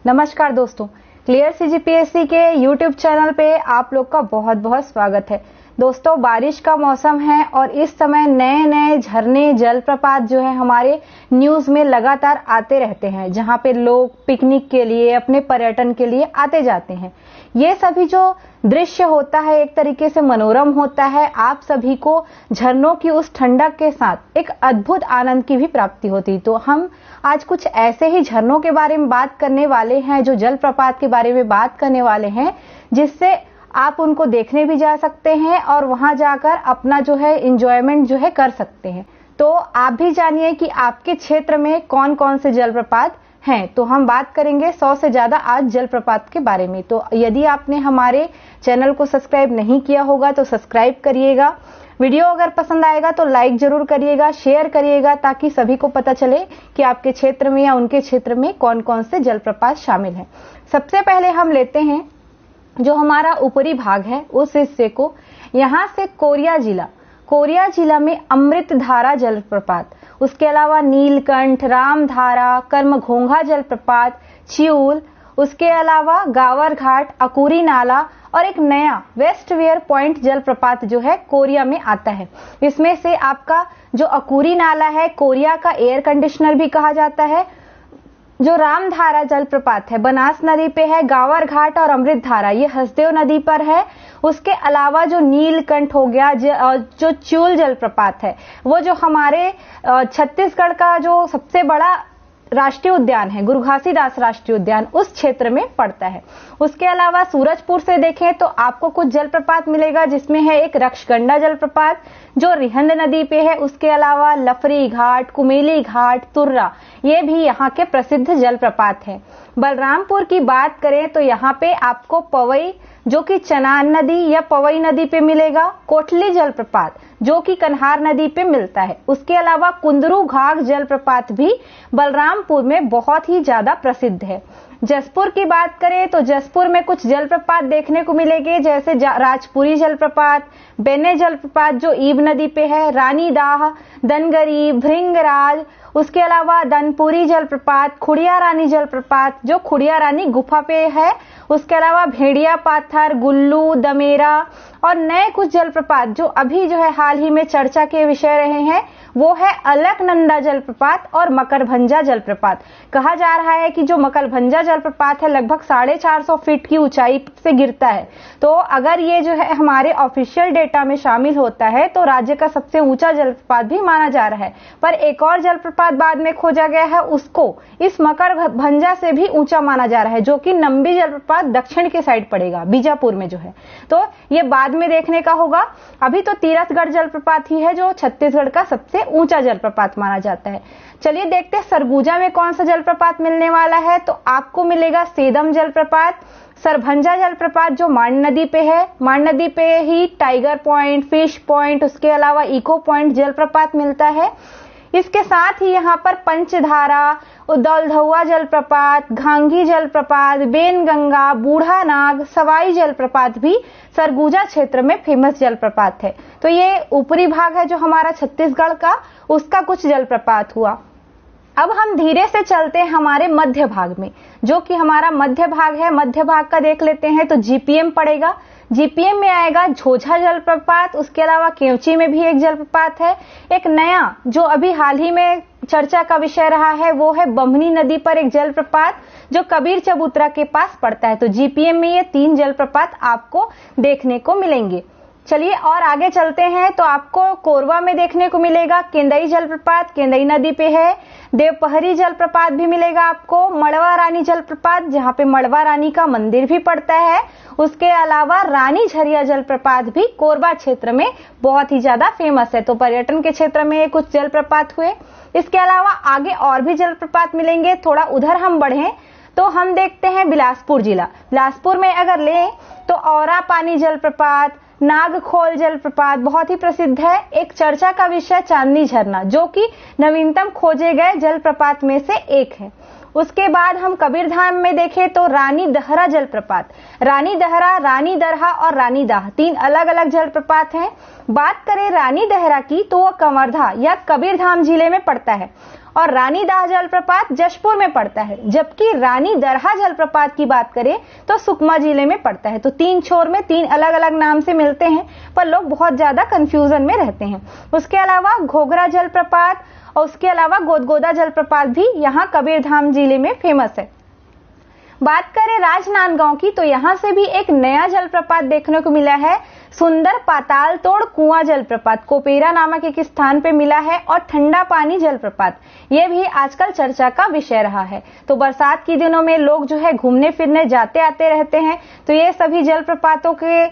नमस्कार दोस्तों, clear CGPSC के यूट्यूब चैनल पे आप लोग का बहुत बहुत स्वागत है। दोस्तों, बारिश का मौसम है और इस समय नए नए झरने जलप्रपात जो है हमारे न्यूज में लगातार आते रहते हैं, जहां पे लोग पिकनिक के लिए अपने पर्यटन के लिए आते जाते हैं। ये सभी जो दृश्य होता है एक तरीके से मनोरम होता है। आप सभी को झरनों की उस ठंडक के साथ एक अद्भुत आनंद की भी प्राप्ति होती। तो हम आज कुछ ऐसे ही झरनों के बारे में बात करने वाले हैं, जो जलप्रपात के बारे में बात करने वाले हैं, जिससे आप उनको देखने भी जा सकते हैं और वहां जाकर अपना जो है एंजॉयमेंट जो है कर सकते हैं। तो आप भी जानिए कि आपके क्षेत्र में कौन कौन से जलप्रपात हैं। तो हम बात करेंगे 100 से ज्यादा आज जलप्रपात के बारे में। तो यदि आपने हमारे चैनल को सब्सक्राइब नहीं किया होगा तो सब्सक्राइब करिएगा। वीडियो अगर पसंद आएगा तो लाइक जरूर करिएगा, शेयर करिएगा, ताकि सभी को पता चले कि आपके क्षेत्र में या उनके क्षेत्र में कौन कौन से जलप्रपात शामिल हैं। सबसे पहले हम लेते हैं जो हमारा ऊपरी भाग है उस हिस्से को। यहाँ से कोरिया जिला में अमृतधारा जलप्रपात, उसके अलावा नीलकंठ, रामधारा, कर्मघोंघा जलप्रपात, चिऊल, उसके अलावा गावर घाट, अकूरी नाला और एक नया वेस्टवेयर पॉइंट जलप्रपात जो है कोरिया में आता है। इसमें से आपका जो अकूरी नाला है, कोरिया का एयर कंडीशनर भी कहा जाता है। जो रामधारा जलप्रपात है बनास नदी पे है, गावर घाट और अमृतधारा ये हसदेव नदी पर है। उसके अलावा जो नीलकंठ हो गया, जो चिऊल जलप्रपात है, वो जो हमारे छत्तीसगढ़ का जो सबसे बड़ा राष्ट्रीय उद्यान है, गुरु घासीदास राष्ट्रीय उद्यान, उस क्षेत्र में पड़ता है। उसके अलावा सूरजपुर से देखें तो आपको कुछ जलप्रपात मिलेगा, जिसमें है एक रक्षगंडा जलप्रपात जो रिहंद नदी पे है। उसके अलावा लफरी घाट, कुमेली घाट, तुर्रा, ये भी यहाँ के प्रसिद्ध जलप्रपात हैं। बलरामपुर की बात करें तो यहाँ पे आपको पवई जो कि चनान नदी या पवई नदी पे मिलेगा, कोटली जलप्रपात जो कि कन्हार नदी पे मिलता है। उसके अलावा कुंदरू घाघ जलप्रपात भी बलरामपुर में बहुत ही ज्यादा प्रसिद्ध है। जसपुर की बात करें तो जसपुर में कुछ जलप्रपात देखने को मिलेंगे, जैसे राजपुरी जलप्रपात, बेने जलप्रपात जो ईब नदी पे है, रानी दाह, दनगरी, भृंगराज, उसके अलावा दनपुरी जलप्रपात, खुड़िया रानी जलप्रपात जो खुड़िया रानी गुफा पे है, उसके अलावा भेड़िया पाथर, गुल्लू, दमेरा और नए कुछ जलप्रपात जो अभी जो है हाल ही में चर्चा के विषय रहे हैं, वो है अलकनंदा जलप्रपात और मकरभंजा जलप्रपात। कहा जा रहा है कि जो मकरभंजा जलप्रपात है लगभग 450 फीट की ऊंचाई से गिरता है। तो अगर ये जो है हमारे ऑफिशियल डेटा में शामिल होता है तो राज्य का सबसे ऊंचा जलप्रपात भी माना जा रहा है। पर एक और जलप्रपात बाद में खोजा गया है, उसको इस मकरभंजा से भी ऊंचा माना जा रहा है, जो कि नंबी जलप्रपात दक्षिण के साइड पड़ेगा, बीजापुर में जो है। तो ये बाद में देखने का होगा। अभी तो तीरथगढ़ जलप्रपात ही है जो छत्तीसगढ़ का सबसे ऊंचा जलप्रपात माना जाता है। चलिए देखते हैं सरगुजा में कौन सा जलप्रपात मिलने वाला है। तो आपको मिलेगा सेदम जलप्रपात, सरभंजा जलप्रपात जो मांड नदी पे है। मांड नदी पे ही टाइगर पॉइंट, फिश पॉइंट, उसके अलावा इको पॉइंट जलप्रपात मिलता है। इसके साथ ही यहाँ पर पंचधारा, उदौलधौआ जलप्रपात, घांगी जलप्रपात, बेनगंगा, बूढ़ा नाग, सवाई जलप्रपात भी सरगुजा क्षेत्र में फेमस जलप्रपात है। तो ये ऊपरी भाग है जो हमारा छत्तीसगढ़ का, उसका कुछ जलप्रपात हुआ। अब हम धीरे से चलते हैं हमारे मध्य भाग में, जो कि हमारा मध्य भाग है। मध्य भाग का देख लेते हैं तो जीपीएम पड़ेगा। जीपीएम में आएगा झोझा जलप्रपात, उसके अलावा केवची में भी एक जलप्रपात है। एक नया जो अभी हाल ही में चर्चा का विषय रहा है वो है बम्हनी नदी पर एक जलप्रपात जो कबीर चबूतरा के पास पड़ता है। तो जीपीएम में ये 3 जलप्रपात आपको देखने को मिलेंगे। चलिए और आगे चलते हैं तो आपको कोरबा में देखने को मिलेगा केंदई जलप्रपात, केंदई नदी पे है। देवपहरी जलप्रपात भी मिलेगा आपको। मड़वा रानी जलप्रपात जहाँ पे मड़वा रानी का मंदिर भी पड़ता है। उसके अलावा रानी झरिया जलप्रपात भी कोरबा क्षेत्र में बहुत ही ज्यादा फेमस है। तो पर्यटन के क्षेत्र में कुछ जलप्रपात हुए। इसके अलावा आगे और भी जलप्रपात मिलेंगे। थोड़ा उधर हम बढ़ें तो हम देखते हैं बिलासपुर जिला। बिलासपुर में अगर लें तो औरा पानी जलप्रपात, नागखोल जलप्रपात बहुत ही प्रसिद्ध है। एक चर्चा का विषय चांदनी झरना जो कि नवीनतम खोजे गए जलप्रपात में से एक है। उसके बाद हम कबीरधाम में देखें तो रानी दहरा जलप्रपात, रानी दहरा, रानी दरहा और रानी दाह 3 अलग अलग जलप्रपात हैं। बात करें रानी दहरा की तो वह कवर्धा या कबीरधाम जिले में पड़ता है और रानी दाह जलप्रपात जशपुर में पड़ता है, जबकि रानी दरहा जलप्रपात की बात करें तो सुकमा जिले में पड़ता है। तो 3 छोर में 3 अलग अलग नाम से मिलते हैं, पर लोग बहुत ज्यादा कंफ्यूजन में रहते हैं। उसके अलावा घोघरा जलप्रपात और उसके अलावा गोदगोदा जलप्रपात भी यहाँ कबीरधाम जिले में फेमस है। बात करें राजनांदगांव की तो यहाँ से भी एक नया जलप्रपात देखने को मिला है, सुंदर पाताल तोड़ कुआं जलप्रपात कोपेरा नामक एक स्थान पे मिला है, और ठंडा पानी जलप्रपात ये भी आजकल चर्चा का विषय रहा है। तो बरसात के दिनों में लोग जो है घूमने फिरने जाते आते रहते हैं, तो ये सभी जलप्रपातों के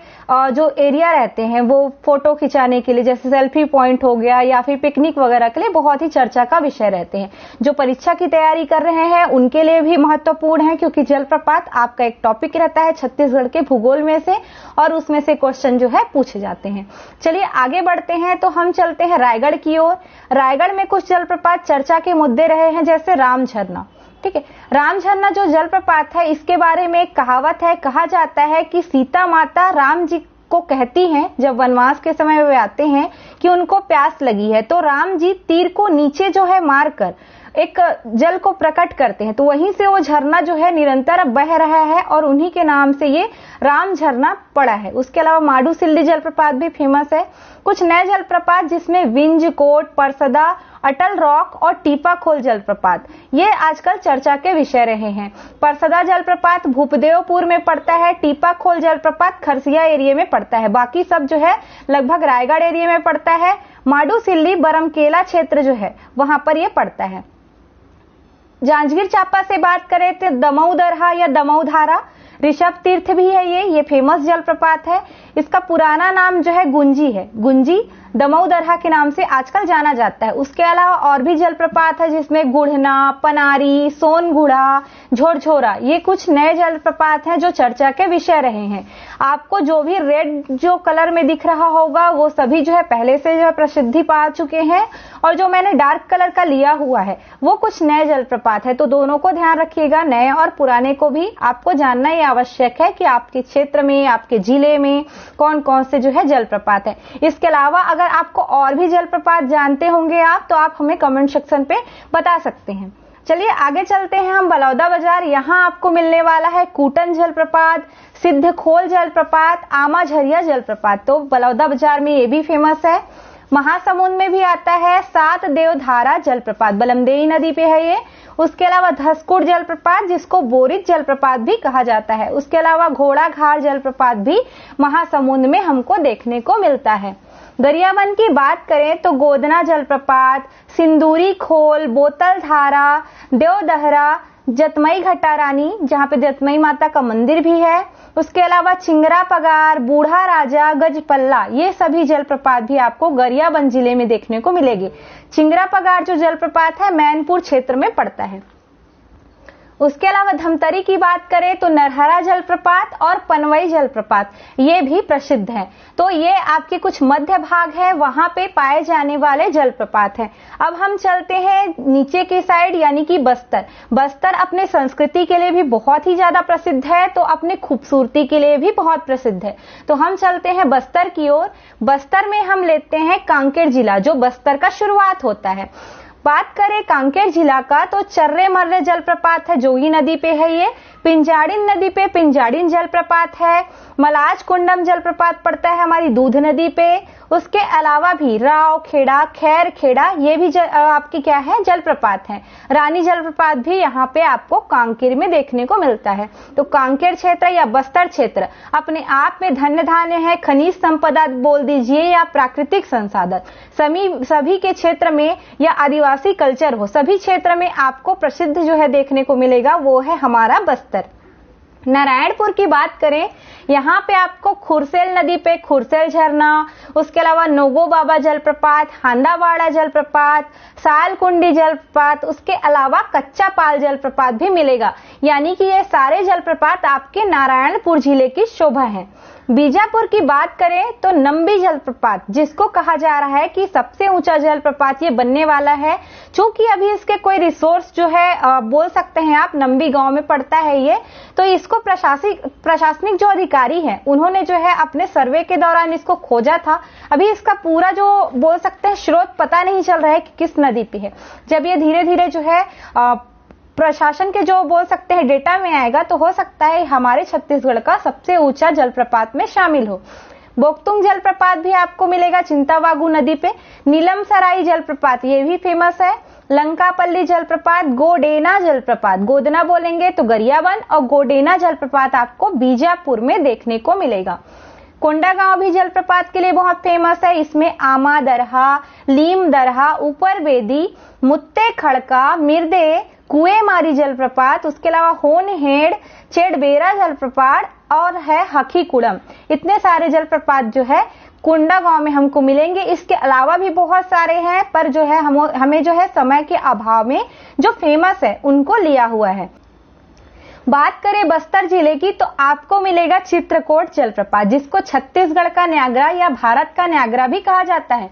जो एरिया रहते हैं वो फोटो खिंचाने के लिए, जैसे सेल्फी पॉइंट हो गया या फिर पिकनिक वगैरह के लिए बहुत ही चर्चा का विषय रहते हैं। जो परीक्षा की तैयारी कर रहे हैं उनके लिए भी महत्वपूर्ण है, क्योंकि जलप्रपात आपका एक टॉपिक रहता है छत्तीसगढ़ के भूगोल में से, और उसमें से क्वेश्चन जो है पूछे जाते हैं। चलिए आगे बढ़ते हैं, तो हम चलते हैं रायगढ़ की ओर। रायगढ़ में कुछ जलप्रपात चर्चा के मुद्दे रहे हैं, जैसे राम झरना। ठीक है, राम झरना जो जलप्रपात है इसके बारे में एक कहावत है, कहा जाता है कि सीता माता राम जी को कहती हैं जब वनवास के समय वे आते हैं कि उनको प्यास लगी है, तो राम जी तीर को नीचे जो है मारकर एक जल को प्रकट करते हैं, तो वहीं से वो झरना जो है निरंतर बह रहा है और उन्हीं के नाम से ये राम झरना पड़ा है। उसके अलावा माडूसिल्ली जलप्रपात भी फेमस है। कुछ नए जलप्रपात जिसमें विंज कोट, परसदा, अटल रॉक और टीपाखोल जलप्रपात ये आजकल चर्चा के विषय रहे हैं। परसदा जलप्रपात भूपदेवपुर में पड़ता है, टीपाखोल जलप्रपात खरसिया एरिया में पड़ता है, बाकी सब जो है लगभग रायगढ़ एरिया में पड़ता है। माडूसिल्ली बरमकेला क्षेत्र जो है वहां पर यह पड़ता है। जांजगीर चांपा से बात करें तो दमऊ दरहा या दमऊ धारा ऋषभ तीर्थ भी है, ये फेमस जलप्रपात है। इसका पुराना नाम जो है गुंजी है, गुंजी दमऊ दरहा के नाम से आजकल जाना जाता है। उसके अलावा और भी जलप्रपात है जिसमें गुढ़ना, पनारी, सोनगुड़ा, झोरझोरा ये कुछ नए जलप्रपात हैं जो चर्चा के विषय रहे हैं। आपको जो भी रेड जो कलर में दिख रहा होगा वो सभी जो है पहले से जो है प्रसिद्धि पा चुके हैं, और जो मैंने डार्क कलर का लिया हुआ है वो कुछ नए जलप्रपात है। तो दोनों को ध्यान रखिएगा, नए और पुराने को भी आपको जानना ही आवश्यक है कि आपके क्षेत्र में, आपके जिले में कौन कौन से जो है जलप्रपात है। इसके अलावा अगर आपको और भी जलप्रपात जानते होंगे आप, तो आप हमें कमेंट सेक्शन पे बता सकते हैं। चलिए आगे चलते हैं हम बलौदा बाजार। यहाँ आपको मिलने वाला है कूटन जलप्रपात, सिद्धखोल जलप्रपात, आमाझरिया जलप्रपात, तो बलौदा बाजार में ये भी फेमस है। महासमुंद में भी आता है सात देवधारा जलप्रपात, बलमदेई नदी पे है ये। उसके अलावा धसकुड़ जलप्रपात जिसको बोरित जलप्रपात भी कहा जाता है। उसके अलावा घोड़ा घाट जलप्रपात भी महासमुंद में हमको देखने को मिलता है। गरियाबंद की बात करें तो गोदना जलप्रपात, सिंदूरी खोल, बोतल धारा, देवदहरा, जतमई घटारानी जहाँ पे जतमई माता का मंदिर भी है। उसके अलावा चिंगरा पगार, बूढ़ा राजा, गजपल्ला ये सभी जलप्रपात भी आपको गरियाबंद जिले में देखने को मिलेगी। चिंगरा पगार जो जलप्रपात है मैनपुर क्षेत्र में पड़ता है। उसके अलावा धमतरी की बात करें तो नरहरा जलप्रपात और पनवई जलप्रपात ये भी प्रसिद्ध हैं। तो ये आपके कुछ मध्य भाग है वहां पे पाए जाने वाले जलप्रपात हैं। अब हम चलते हैं नीचे की साइड यानी कि बस्तर। बस्तर अपने संस्कृति के लिए भी बहुत ही ज्यादा प्रसिद्ध है, तो अपने खूबसूरती के लिए भी बहुत प्रसिद्ध है। तो हम चलते हैं बस्तर की ओर। बस्तर में हम लेते हैं कांकेर जिला जो बस्तर का शुरुआत होता है। बात करें कांकेर जिला का तो चर्रे मर्रे जलप्रपात है, जोगी नदी पे है ये। पिंजाड़िन नदी पे पिंजाड़िन जलप्रपात है। मलाज कुंडम जलप्रपात पड़ता है हमारी दूध नदी पे। उसके अलावा भी राव खेड़ा, खैर खेड़ा ये भी आपकी क्या है जलप्रपात है। रानी जलप्रपात भी यहाँ पे आपको कांकेर में देखने को मिलता है। तो कांकेर क्षेत्र या बस्तर क्षेत्र अपने आप में धन्य धान्य है, खनिज संपदा बोल दीजिए या प्राकृतिक संसाधन सभी के क्षेत्र में या आदिवासी कल्चर हो सभी क्षेत्र में आपको प्रसिद्ध जो है देखने को मिलेगा वो है हमारा बस्तर। नारायणपुर की बात करें यहाँ पे आपको खुरसेल नदी पे खुरसेल झरना, उसके अलावा नोगो बाबा जलप्रपात, हांदावाड़ा जलप्रपात, सालकुंडी जलप्रपात, उसके अलावा कच्चा पाल जलप्रपात भी मिलेगा। यानी कि ये सारे जलप्रपात आपके नारायणपुर जिले की शोभा है। बीजापुर की बात करें तो नंबी जलप्रपात, जिसको कहा जा रहा है कि सबसे ऊंचा जलप्रपात ये बनने वाला है, चूंकि अभी इसके कोई रिसोर्स जो है बोल सकते हैं आप, नंबी गांव में पड़ता है ये, तो इसको प्रशासनिक जो अधिकारी हैं उन्होंने जो है अपने सर्वे के दौरान इसको खोजा था। अभी इसका पूरा जो बोल सकते हैं स्रोत पता नहीं चल रहा है कि किस नदी पे है। जब ये धीरे धीरे जो है प्रशासन के जो बोल सकते हैं डेटा में आएगा तो हो सकता है हमारे छत्तीसगढ़ का सबसे ऊंचा जलप्रपात में शामिल हो। बोकतुंग जलप्रपात भी आपको मिलेगा चिंतावागु नदी पे। नीलम सराई जलप्रपात ये भी फेमस है। लंकापल्ली जलप्रपात, गोडेना जलप्रपात, गोदना बोलेंगे तो गरियाबंद, और गोडेना जलप्रपात आपको बीजापुर में देखने को मिलेगा। कोंडागांव भी जलप्रपात के लिए बहुत फेमस है। इसमें आमा दरहा, लीम दरहा, ऊपर बेदी, मुत्ते खड़का, मिर्दे, कुएमारी जलप्रपात, उसके अलावा होनहेड़, चेडबेरा जलप्रपात और है हकीकुड़म। इतने सारे जलप्रपात जो है कोंडागांव में हमको मिलेंगे। इसके अलावा भी बहुत सारे हैं, पर जो है हमें जो है समय के अभाव में जो फेमस है उनको लिया हुआ है। बात करें बस्तर जिले की तो आपको मिलेगा चित्रकोट जलप्रपात, जिसको छत्तीसगढ़ का न्यागरा या भारत का न्यागरा भी कहा जाता है।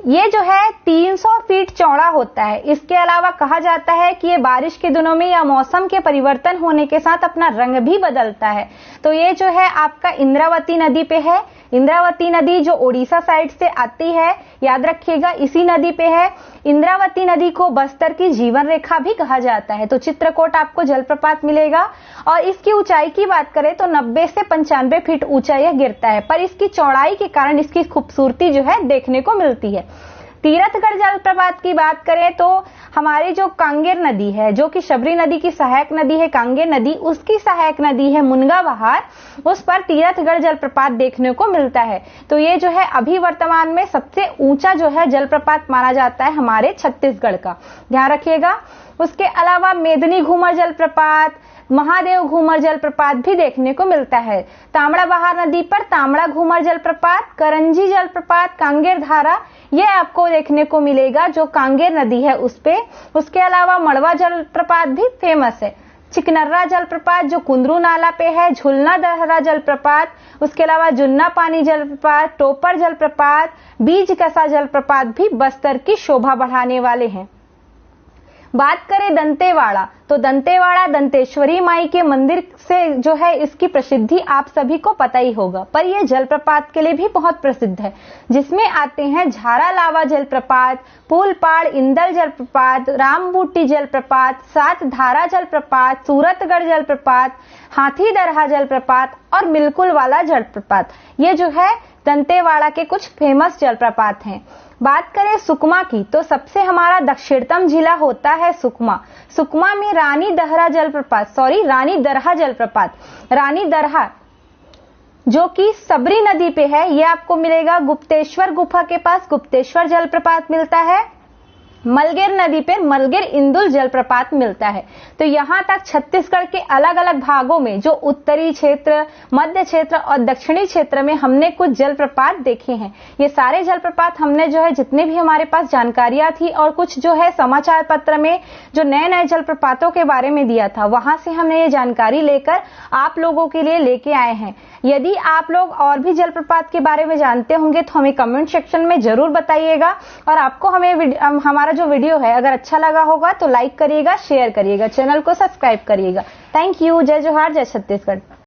ये जो है 300 फीट चौड़ा होता है। इसके अलावा कहा जाता है कि ये बारिश के दिनों में या मौसम के परिवर्तन होने के साथ अपना रंग भी बदलता है। तो ये जो है आपका इंद्रावती नदी पे है। इंद्रावती नदी जो ओडिशा साइड से आती है, याद रखिएगा इसी नदी पे है। इंद्रावती नदी को बस्तर की जीवन रेखा भी कहा जाता है। तो चित्रकोट आपको जलप्रपात मिलेगा। और इसकी ऊंचाई की बात करें तो 90 से 95 फीट ऊंचा यह गिरता है, पर इसकी चौड़ाई के कारण इसकी खूबसूरती जो है देखने को मिलती है। तीरथगढ़ जलप्रपात की बात करें तो हमारी जो कांगेर नदी है, जो कि शबरी नदी की सहायक नदी है कांगेर नदी, उसकी सहायक नदी है मुनगा बहार, उस पर तीरथगढ़ जलप्रपात देखने को मिलता है। तो ये जो है अभी वर्तमान में सबसे ऊंचा जो है जलप्रपात माना जाता है हमारे छत्तीसगढ़ का, ध्यान रखिएगा। उसके अलावा मेदनी घूमर जलप्रपात, महादेव घूमर जलप्रपात भी देखने को मिलता है। तामड़ा बहार नदी पर तामड़ा घूमर जलप्रपात, करंजी जलप्रपात, कांगेर धारा, ये आपको देखने को मिलेगा जो कांगेर नदी है उस पे। उसके अलावा मड़वा जलप्रपात भी फेमस है। चिकनर्रा जलप्रपात जो कुंदरू नाला पे है, झुलना दहरा जलप्रपात, उसके अलावा जुन्ना पानी जलप्रपात, टोपर जलप्रपात, बीज कसा जलप्रपात भी बस्तर की शोभा बढ़ाने वाले हैं। बात करें दंतेवाड़ा तो दंतेवाड़ा दंतेश्वरी माई के मंदिर से जो है इसकी प्रसिद्धि आप सभी को पता ही होगा, पर यह जलप्रपात के लिए भी बहुत प्रसिद्ध है, जिसमें आते हैं झारा लावा जलप्रपात, पुलपाड़ इंदल जलप्रपात, रामबूटी जलप्रपात, सात धारा जलप्रपात, सूरतगढ़ जलप्रपात, हाथी दरहा जलप्रपात और मिलकुल वाला जलप्रपात। ये जो है दंतेवाड़ा के कुछ फेमस जलप्रपात हैं। बात करें सुकमा की तो सबसे हमारा दक्षिणतम जिला होता है सुकमा। सुकमा में रानी दरहा जलप्रपात, रानी दरहा जो कि सबरी नदी पे है, ये आपको मिलेगा। गुप्तेश्वर गुफा के पास गुप्तेश्वर जलप्रपात मिलता है। मलगेर नदी पे मलगेर इंदुल जलप्रपात मिलता है। तो यहाँ तक छत्तीसगढ़ के अलग अलग भागों में जो उत्तरी क्षेत्र, मध्य क्षेत्र और दक्षिणी क्षेत्र में हमने कुछ जलप्रपात देखे हैं। ये सारे जलप्रपात हमने जो है जितने भी हमारे पास जानकारियां थी और कुछ जो है समाचार पत्र में जो नए नए जलप्रपातों के बारे में दिया था, वहां से हमने ये जानकारी लेकर आप लोगों के लिए लेके आए हैं। यदि आप लोग और भी जलप्रपात के बारे में जानते होंगे तो हमें कमेंट सेक्शन में जरूर बताइएगा। और आपको हमारा जो वीडियो है अगर अच्छा लगा होगा तो लाइक करिएगा, शेयर करिएगा, चैनल को सब्सक्राइब करिएगा। Thank you. जय जोहार, जय छत्तीसगढ़।